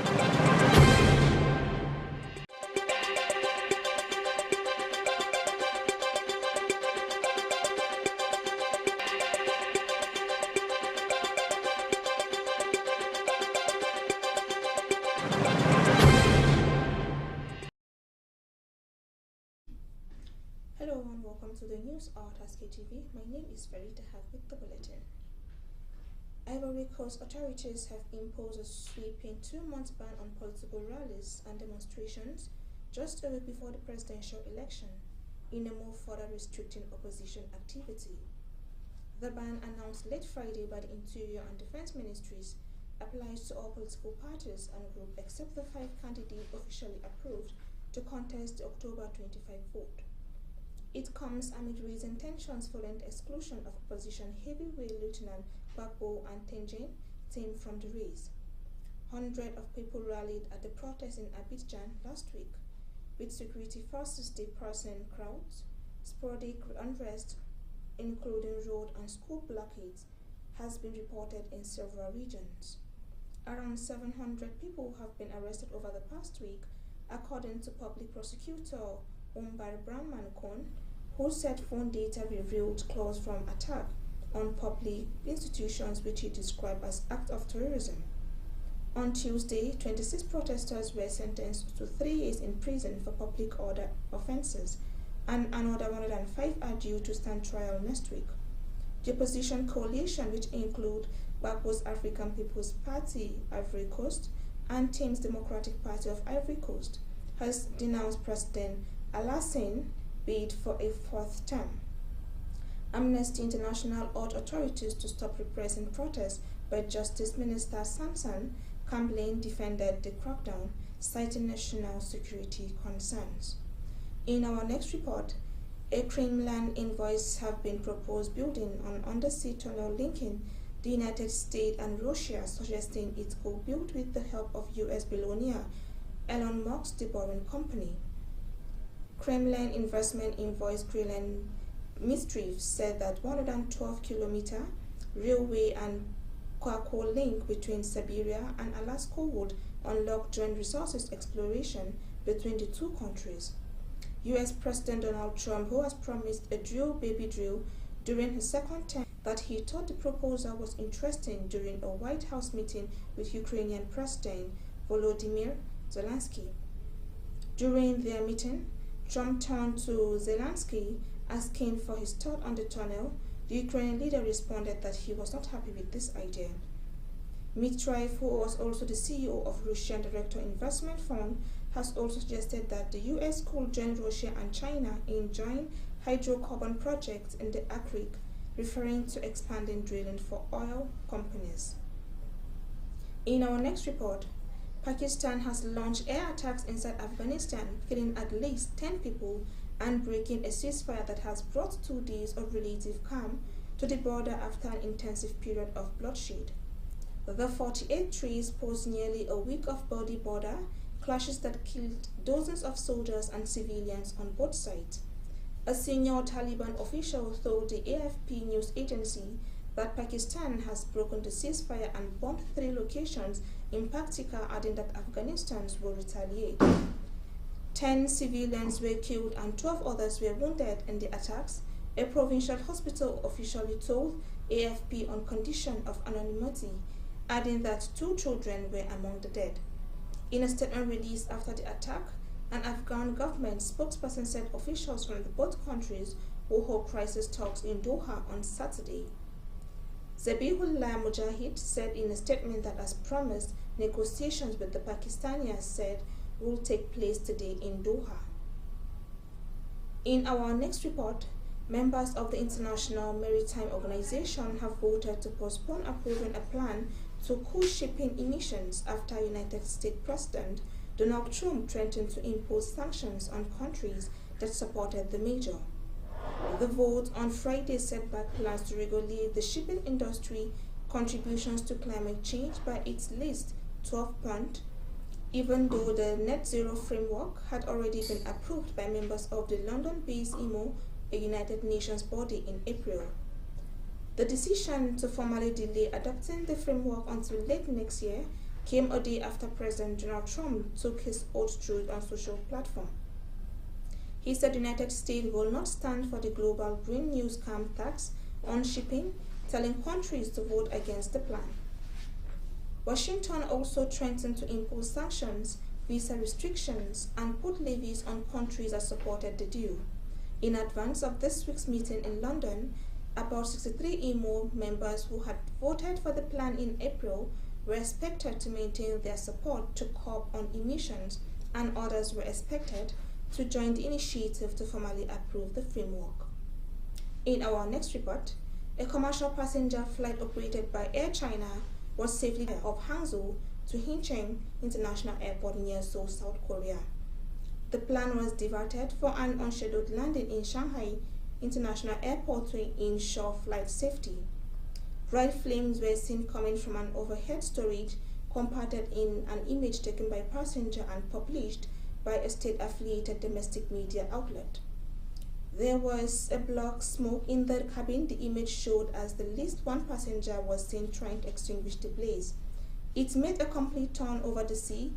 Hello and welcome to the news at Haske TV. My name is Farita with the bulletin. Ivory Coast authorities have imposed a sweeping 2-month ban on political rallies and demonstrations just a week before the presidential election, in a move further restricting opposition activity. The ban, announced late Friday by the Interior and Defense Ministries, applies to all political parties and groups except the 5 candidates officially approved to contest the October 25 vote. It comes amid recent tensions following the exclusion of opposition heavyweight Lieutenant Gbagbo and Tenjen team from the race. Hundreds of people rallied at the protest in Abidjan last week, with security forces dispersing crowds. Sporadic unrest, including road and school blockades, has been reported in several regions. Around 700 people have been arrested over the past week, according to Public Prosecutor Umbar Brahman, who said phone data revealed claims from attack on public institutions which he described as acts of terrorism. On Tuesday, 26 protesters were sentenced to 3 years in prison for public order offences, and another 105 are due to stand trial next week. The opposition coalition, which include Gbagbo's African People's Party Ivory Coast and Team's Democratic Party of Ivory Coast, has denounced President Alassane bid for a 4th term. Amnesty International urged authorities to stop repressing protests, but Justice Minister Samson Kamblin defended the crackdown, citing national security concerns. In our next report, a Kremlin invoice have been proposed building an undersea tunnel linking the United States and Russia, suggesting it could be built with the help of U.S. billionaire Elon Musk's The Boring Company. Kremlin investment invoice Kremlin Mistriv said that 112-kilometer railway and cargo link between Siberia and Alaska would unlock joint resources exploration between the two countries. U.S. President Donald Trump, who has promised a drill baby drill during his 2nd term, that he thought the proposal was interesting during a White House meeting with Ukrainian President Volodymyr Zelensky. During their meeting, Trump turned to Zelensky asking for his thought on the tunnel. The Ukrainian leader responded that he was not happy with this idea. Mitriv, who was also the CEO of Russian Director Investment Fund, has also suggested that the U.S. could join Russia and China in joint hydrocarbon projects in the Arctic, referring to expanding drilling for oil companies. In our next report, Pakistan has launched air attacks inside Afghanistan, killing at least 10 people and breaking a ceasefire that has brought 2 days of relative calm to the border after an intensive period of bloodshed. The 48 trees posed nearly a week of bloody border clashes that killed dozens of soldiers and civilians on both sides. A senior Taliban official told the AFP news agency that Pakistan has broken the ceasefire and bombed 3 locations in Paktika, adding that Afghanistan will retaliate. 10 civilians were killed and 12 others were wounded in the attacks, a provincial hospital officially told AFP on condition of anonymity, adding that 2 children were among the dead. In a statement released after the attack, an Afghan government spokesperson said officials from both countries will hold crisis talks in Doha on Saturday. Zabihullah Mujahid said in a statement that, as promised, negotiations with the Pakistanis said will take place today in Doha. In our next report, members of the International Maritime Organization have voted to postpone approving a plan to cool shipping emissions after United States President Donald Trump threatened to impose sanctions on countries that supported the measure. The vote on Friday set back plans to regulate the shipping industry contributions to climate change by its least 12 points, even though the net zero framework had already been approved by members of the London-based IMO, a United Nations body, in April. The decision to formally delay adopting the framework until late next year came a day after President Donald Trump took his oath truth on social platform. He said the United States will not stand for the global green new scam tax on shipping, telling countries to vote against the plan. Washington also threatened to impose sanctions, visa restrictions, and put levies on countries that supported the deal. In advance of this week's meeting in London, about 63 IMO members who had voted for the plan in April were expected to maintain their support to curb on emissions, and others were expected to join the initiative to formally approve the framework. In our next report, a commercial passenger flight operated by Air China was safely off Hangzhou to Hincheng International Airport near Seoul, South Korea. The plan was diverted for an unscheduled landing in Shanghai International Airport to ensure flight safety. Red flames were seen coming from an overhead storage compartment in an image taken by passenger and published by a state-affiliated domestic media outlet. There was a black smoke in the cabin. The image showed as the least one passenger was seen trying to extinguish the blaze. It made a complete turn over the sea